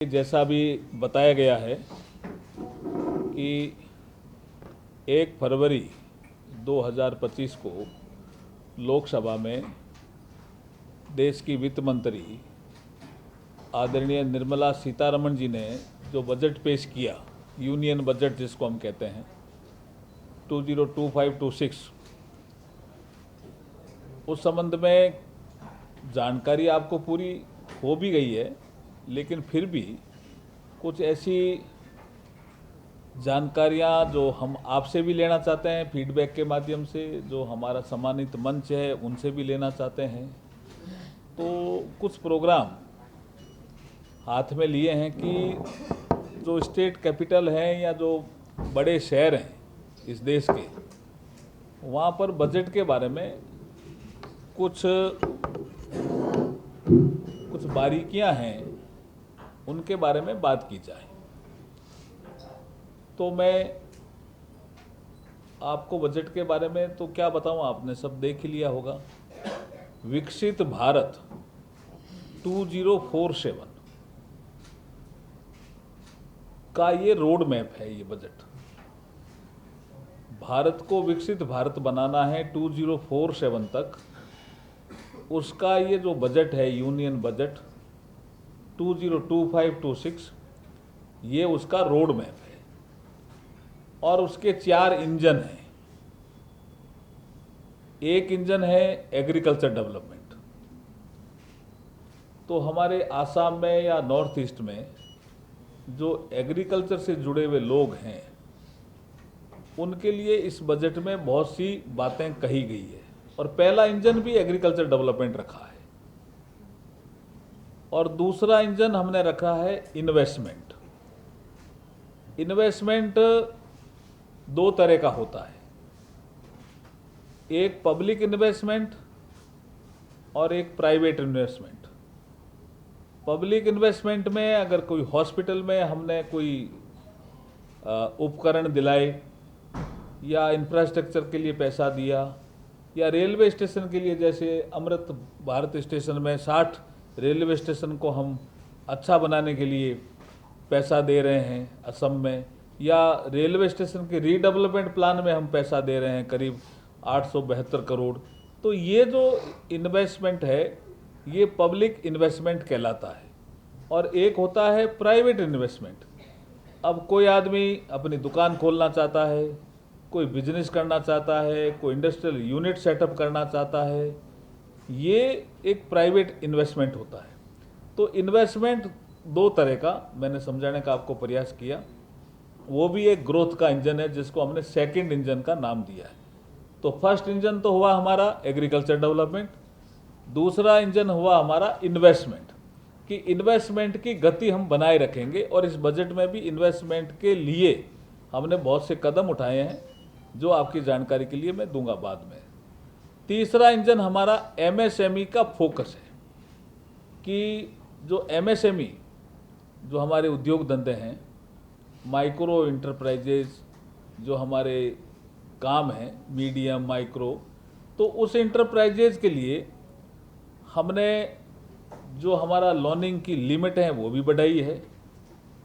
जैसा भी बताया गया है कि 1 फरवरी 2025 को लोकसभा में देश की वित्त मंत्री आदरणीय निर्मला सीतारमण जी ने जो बजट पेश किया, यूनियन बजट जिसको हम कहते हैं 2025-26, उस संबंध में जानकारी आपको पूरी हो भी गई है, लेकिन फिर भी कुछ ऐसी जानकारियां जो हम आपसे भी लेना चाहते हैं फीडबैक के माध्यम से, जो हमारा सम्मानित मंच है उनसे भी लेना चाहते हैं। तो कुछ प्रोग्राम हाथ में लिए हैं कि जो स्टेट कैपिटल हैं या जो बड़े शहर हैं इस देश के, वहाँ पर बजट के बारे में कुछ बारीकियां हैं, उनके बारे में बात की जाए। तो मैं आपको बजट के बारे में तो क्या बताऊं, आपने सब देख ही लिया होगा। विकसित भारत 2047 का ये रोड मैप है। ये बजट भारत को विकसित भारत बनाना है 2047 तक। उसका ये जो बजट है, यूनियन बजट 2025-26, ये उसका रोड मैप है और उसके 4 इंजन हैं। एक इंजन है एग्रीकल्चर डेवलपमेंट। तो हमारे आसाम में या नॉर्थ ईस्ट में जो एग्रीकल्चर से जुड़े हुए लोग हैं, उनके लिए इस बजट में बहुत सी बातें कही गई है और पहला इंजन भी एग्रीकल्चर डेवलपमेंट रखा है और दूसरा इंजन हमने रखा है इन्वेस्टमेंट। इन्वेस्टमेंट 2 तरह का होता है, एक पब्लिक इन्वेस्टमेंट और एक प्राइवेट इन्वेस्टमेंट। पब्लिक इन्वेस्टमेंट में अगर कोई हॉस्पिटल में हमने कोई उपकरण दिलाए या इंफ्रास्ट्रक्चर के लिए पैसा दिया, या रेलवे स्टेशन के लिए, जैसे अमृत भारत स्टेशन में 60 रेलवे स्टेशन को हम अच्छा बनाने के लिए पैसा दे रहे हैं असम में, या रेलवे स्टेशन के रीडेवलपमेंट प्लान में हम पैसा दे रहे हैं करीब 872 करोड़। तो ये जो इन्वेस्टमेंट है ये पब्लिक इन्वेस्टमेंट कहलाता है। और एक होता है प्राइवेट इन्वेस्टमेंट। अब कोई आदमी अपनी दुकान खोलना चाहता है, कोई बिजनेस करना चाहता है, कोई इंडस्ट्रियल यूनिट सेटअप करना चाहता है, ये एक प्राइवेट इन्वेस्टमेंट होता है। तो इन्वेस्टमेंट 2 तरह का मैंने समझाने का आपको प्रयास किया। वो भी एक ग्रोथ का इंजन है जिसको हमने सेकंड इंजन का नाम दिया है। तो फर्स्ट इंजन तो हुआ हमारा एग्रीकल्चर डेवलपमेंट, दूसरा इंजन हुआ हमारा इन्वेस्टमेंट, कि इन्वेस्टमेंट की गति हम बनाए रखेंगे और इस बजट में भी इन्वेस्टमेंट के लिए हमने बहुत से कदम उठाए हैं जो आपकी जानकारी के लिए मैं दूंगा बाद में। तीसरा इंजन हमारा एमएसएमई का फोकस है कि जो एमएसएमई जो हमारे उद्योग धंधे हैं, माइक्रो इंटरप्राइजेज जो हमारे काम हैं, मीडियम माइक्रो, तो उस इंटरप्राइजेज के लिए हमने जो हमारा लोनिंग की लिमिट है वो भी बढ़ाई है,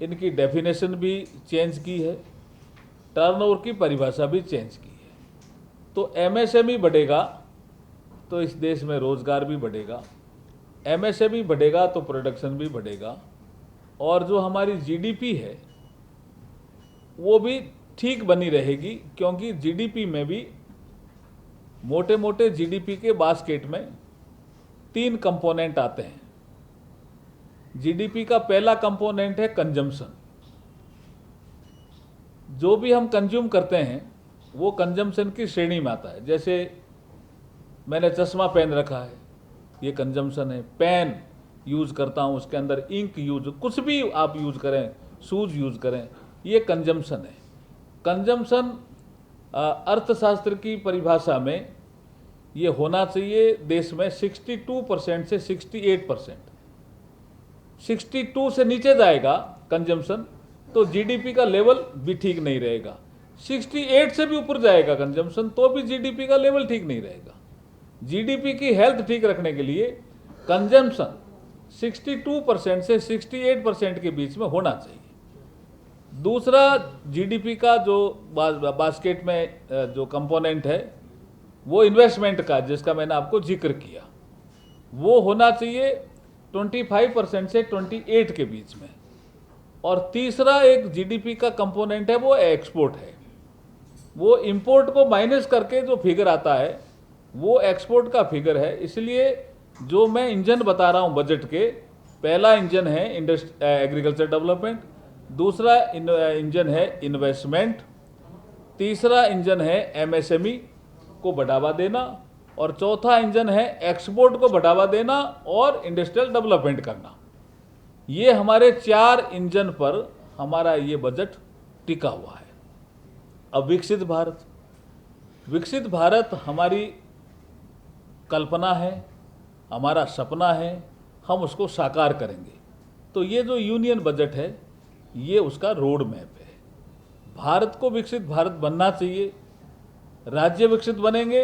इनकी डेफिनेशन भी चेंज की है, टर्नओवर की परिभाषा भी चेंज की है। तो एमएसएमई बढ़ेगा तो इस देश में रोजगार भी बढ़ेगा, एमएसएमई बढ़ेगा तो प्रोडक्शन भी बढ़ेगा, और जो हमारी जीडीपी है वो भी ठीक बनी रहेगी, क्योंकि जीडीपी में भी मोटे मोटे जीडीपी के बास्केट में 3 कंपोनेंट आते हैं। जीडीपी का पहला कंपोनेंट है कंजम्पशन। जो भी हम कंज्यूम करते हैं वो कंजम्पशन की श्रेणी में आता है। जैसे मैंने चश्मा पहन रखा है, ये कंजम्पशन है। पेन यूज़ करता हूँ, उसके अंदर इंक यूज, कुछ भी आप यूज़ करें, शूज़ यूज़ करें, ये कंजम्पशन है। कंजम्पशन अर्थशास्त्र की परिभाषा में ये होना चाहिए देश में 62% से 68%। 62 से नीचे जाएगा कंजम्पशन तो जीडीपी का लेवल भी ठीक नहीं रहेगा। 68 से भी ऊपर जाएगा कंजम्पशन तो भी जीडीपी का लेवल ठीक नहीं रहेगा। जीडीपी की हेल्थ ठीक रखने के लिए कंजम्पशन 62% से 68% के बीच में होना चाहिए। दूसरा, जीडीपी का जो बास्केट में जो कंपोनेंट है वो इन्वेस्टमेंट का, जिसका मैंने आपको जिक्र किया, वो होना चाहिए 25% से 28 के बीच में। और तीसरा एक जीडीपी का कंपोनेंट है वो एक्सपोर्ट है। वो इंपोर्ट को माइनस करके जो फिगर आता है वो एक्सपोर्ट का फिगर है। इसलिए जो मैं इंजन बता रहा हूँ बजट के, पहला इंजन है एग्रीकल्चर डेवलपमेंट, दूसरा इंजन है इन्वेस्टमेंट, तीसरा इंजन है एमएसएमई को बढ़ावा देना, और चौथा इंजन है एक्सपोर्ट को बढ़ावा देना और इंडस्ट्रियल डेवलपमेंट करना। ये हमारे 4 इंजन पर हमारा ये बजट टिका हुआ है। अब विकसित भारत हमारी कल्पना है, हमारा सपना है, हम उसको साकार करेंगे। तो ये जो यूनियन बजट है ये उसका रोड मैप है। भारत को विकसित भारत बनना चाहिए, राज्य विकसित बनेंगे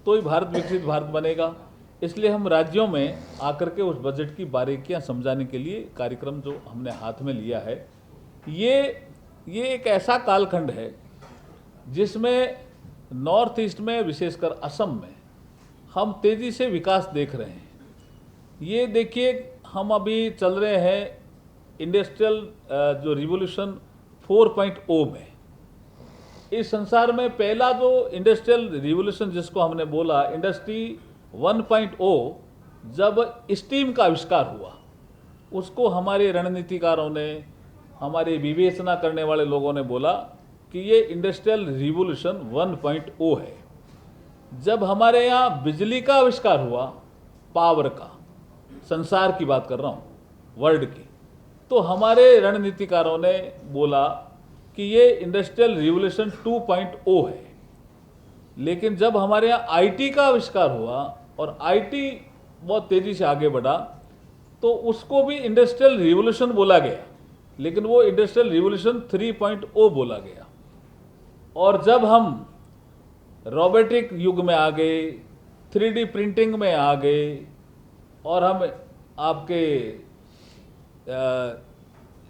तो ही भारत विकसित भारत बनेगा। इसलिए हम राज्यों में आकर के उस बजट की बारीकियां समझाने के लिए कार्यक्रम जो हमने हाथ में लिया है, ये एक ऐसा कालखंड है जिसमें नॉर्थ ईस्ट में, विशेषकर असम में, हम तेज़ी से विकास देख रहे हैं। ये देखिए, हम अभी चल रहे हैं इंडस्ट्रियल जो रिवॉल्यूशन 4.0 में। इस संसार में पहला जो इंडस्ट्रियल रिवॉल्यूशन जिसको हमने बोला, इंडस्ट्री 1.0, जब स्टीम का आविष्कार हुआ, उसको हमारे रणनीतिकारों ने, हमारे विवेचना करने वाले लोगों ने बोला कि ये इंडस्ट्रियल रिवॉल्यूशन 1.0 है। जब हमारे यहाँ बिजली का आविष्कार हुआ, पावर का, संसार की बात कर रहा हूँ, वर्ल्ड की, तो हमारे रणनीतिकारों ने बोला कि ये इंडस्ट्रियल रिवॉल्यूशन 2.0 है। लेकिन जब हमारे यहाँ आईटी का आविष्कार हुआ और आईटी बहुत तेज़ी से आगे बढ़ा, तो उसको भी इंडस्ट्रियल रिवॉल्यूशन बोला गया, लेकिन वो इंडस्ट्रियल रिवॉल्यूशन 3.0 बोला गया। और जब हम रोबोटिक युग में आ गए, 3D प्रिंटिंग में आ गए, और हम आपके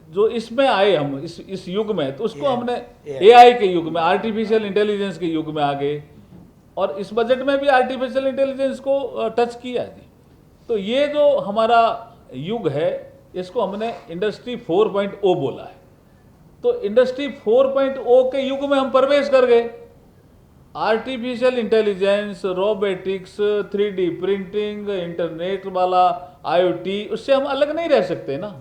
जो इसमें आए, हम इस युग में, तो उसको हमने एआई के युग में, आर्टिफिशियल इंटेलिजेंस के युग में आ गए, और इस बजट में भी आर्टिफिशियल इंटेलिजेंस को टच किया जी। तो ये जो हमारा युग है, इसको हमने इंडस्ट्री 4.0 बोला है। तो इंडस्ट्री 4.0 के युग में हम प्रवेश कर गए। Artificial intelligence, robotics, 3D printing, internet वाला IoT, उससे हम अलग नहीं रह सकते ना।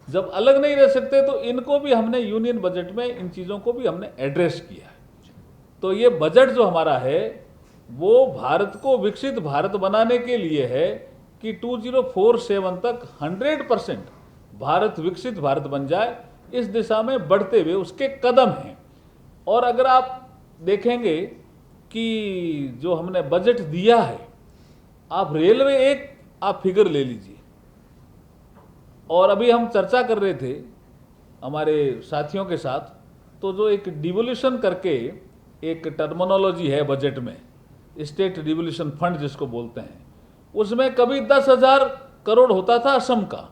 जब अलग नहीं रह सकते तो इनको भी हमने यूनियन बजट में, इन चीज़ों को भी हमने एड्रेस किया है। तो ये बजट जो हमारा है वो भारत को विकसित भारत बनाने के लिए है कि 2047 तक 100% भारत विकसित भारत बन जाए। इस दिशा में बढ़ते हुए उसके कदम हैं। और अगर आप देखेंगे कि जो हमने बजट दिया है, आप रेलवे एक आप फिगर ले लीजिए। और अभी हम चर्चा कर रहे थे हमारे साथियों के साथ, तो जो एक डिवोल्यूशन करके एक टर्मिनोलॉजी है बजट में, स्टेट डिवोल्यूशन फंड जिसको बोलते हैं, उसमें कभी 10,000 करोड़ होता था असम का,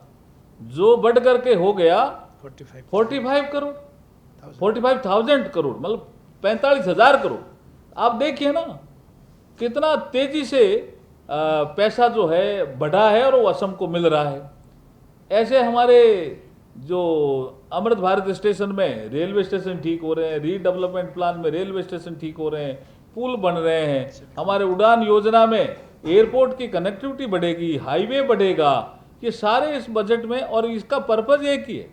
जो बढ़ करके हो गया 45 करोड़, 45,000 करोड़, मतलब 45,000 करोड़। आप देखिए ना कितना तेजी से पैसा जो है बढ़ा है और वो असम को मिल रहा है। ऐसे हमारे जो अमृत भारत स्टेशन में रेलवे स्टेशन ठीक हो रहे हैं, रीडेवलपमेंट प्लान में रेलवे स्टेशन ठीक हो रहे हैं, पुल बन रहे हैं, हमारे उड़ान योजना में एयरपोर्ट की कनेक्टिविटी बढ़ेगी, हाईवे बढ़ेगा। ये सारे इस बजट में, और इसका पर्पज एक ही है,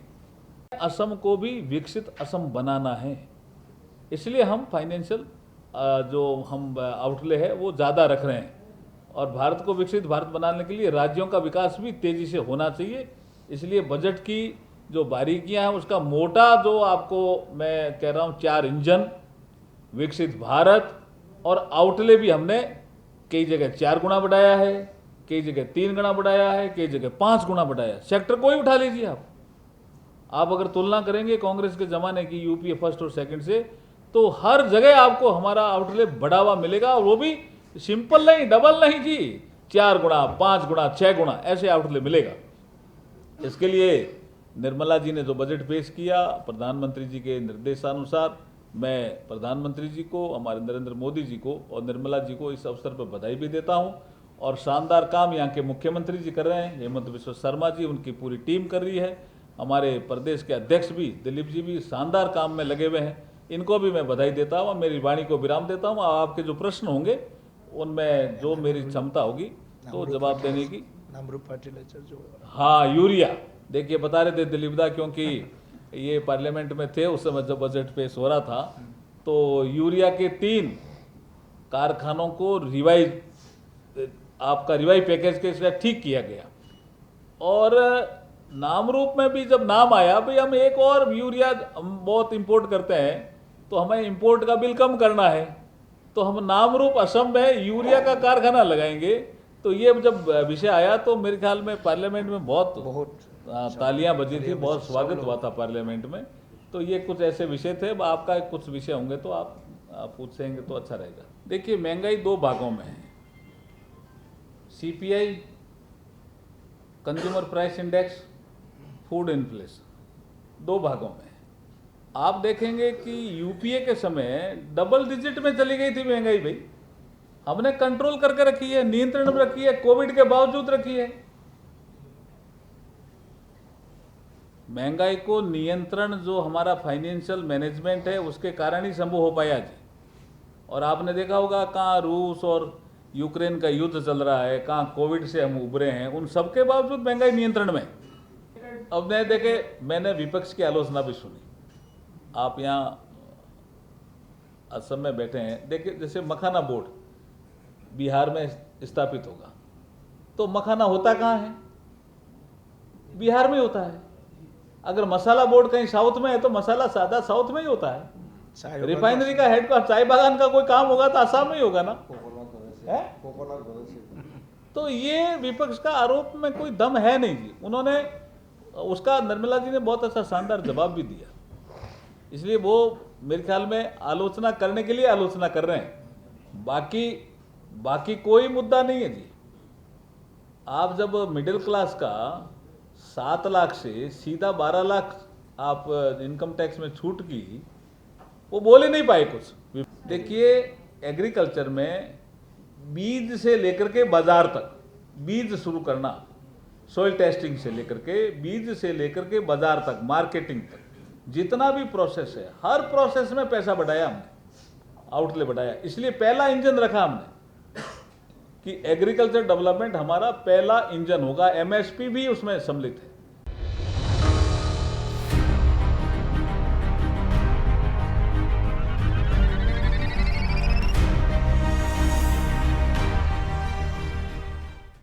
असम को भी विकसित असम बनाना है। इसलिए हम फाइनेंशियल जो हम आउटले है वो ज़्यादा रख रहे हैं। और भारत को विकसित भारत बनाने के लिए राज्यों का विकास भी तेज़ी से होना चाहिए। इसलिए बजट की जो बारीकियां हैं, उसका मोटा जो आपको मैं कह रहा हूँ 4 इंजन, विकसित भारत, और आउटले भी हमने कई जगह 4 गुना बढ़ाया है, कई जगह 3 गुना बढ़ाया है, कई जगह 5 गुना बढ़ाया है। सेक्टर कोई उठा लीजिए आप अगर तुलना करेंगे कांग्रेस के ज़माने की यूपीए फर्स्ट और सेकंड से, तो हर जगह आपको हमारा आउटले बढ़ावा मिलेगा। और वो भी सिंपल नहीं, डबल नहीं जी, 4 गुना, 5 गुना, 6 गुना ऐसे आउटले मिलेगा। इसके लिए निर्मला जी ने जो बजट पेश किया, प्रधानमंत्री जी के निर्देशानुसार, मैं प्रधानमंत्री जी को, हमारे नरेंद्र मोदी जी को और निर्मला जी को इस अवसर पर बधाई भी देता हूं। और शानदार काम यहाँ के मुख्यमंत्री जी कर रहे हैं, हेमंत बिश्व शर्मा जी, उनकी पूरी टीम कर रही है। हमारे प्रदेश के अध्यक्ष भी दिलीप जी भी शानदार काम में लगे हुए हैं, इनको भी मैं बधाई देता हूँ। मेरी वाणी को विराम देता हूँ। आपके जो प्रश्न होंगे उनमें जो मेरी क्षमता होगी तो जवाब देने की। नामरूप फर्टिलाइजर जो, हाँ, यूरिया, देखिए बता रहे थे दिलीप दा, क्योंकि ये पार्लियामेंट में थे उस समय जब बजट पेश हो रहा था, तो यूरिया के 3 कारखानों को रिवाइज पैकेज के साथ ठीक किया गया। और नामरूप में भी जब नाम आया भाई हम एक और यूरिया हम बहुत इंपोर्ट करते हैं तो हमें इंपोर्ट का बिल कम करना है, तो हम नामरूप असम में यूरिया का कारखाना लगाएंगे। तो ये जब विषय आया तो मेरे ख्याल में पार्लियामेंट में बहुत तालियां बजी थी, बहुत स्वागत हुआ था पार्लियामेंट में। तो ये कुछ ऐसे विषय थे। आपका कुछ विषय होंगे तो आप पूछेंगे तो अच्छा रहेगा। देखिए, महंगाई 2 भागों में है, CPI, consumer price index, food inflation, 2 भागों में है। आप देखेंगे कि यूपीए के समय डबल डिजिट में चली गई थी महंगाई भाई, हमने कंट्रोल करके रखी है, नियंत्रण में रखी है, कोविड के बावजूद रखी है। महंगाई को नियंत्रण जो हमारा फाइनेंशियल मैनेजमेंट है उसके कारण ही संभव हो पाया जी। और आपने देखा होगा कहाँ रूस और यूक्रेन का युद्ध चल रहा है, कहाँ कोविड से हम उभरे हैं, उन सबके बावजूद महंगाई नियंत्रण में। अब मैं देखे, मैंने विपक्ष की आलोचना भी सुनी। आप यहाँ असम में बैठे हैं, देखिए जैसे मखाना बोर्ड बिहार में स्थापित होगा, तो मखाना होता कहाँ है? बिहार में होता है। अगर मसाला बोर्ड कहीं साउथ में है तो मसाला सादा साउथ में ही होता है। रिफाइनरी का हेड का चाय बागान का कोई काम होगा तो आसाम में ही होगा ना, है? तो ये विपक्ष का आरोप में कोई दम है नहीं जी। उन्होंने उसका निर्मला जी ने बहुत अच्छा शानदार जवाब भी दिया। इसलिए वो मेरे ख्याल में आलोचना करने के लिए आलोचना कर रहे हैं, बाकी कोई मुद्दा नहीं है जी। आप जब मिडिल क्लास का 7 लाख से सीधा 12 लाख आप इनकम टैक्स में छूट की, वो बोल ही नहीं पाए कुछ। देखिए, एग्रीकल्चर में बीज से लेकर के बाजार तक, बीज शुरू करना, सॉइल टेस्टिंग से लेकर के, बीज से लेकर के बाजार तक, मार्केटिंग तक, जितना भी प्रोसेस है, हर प्रोसेस में पैसा बढ़ाया हमने, आउटले बढ़ाया। इसलिए पहला इंजन रखा हमने कि एग्रीकल्चर डेवलपमेंट हमारा पहला इंजन होगा। MSP भी उसमें सम्मिलित है।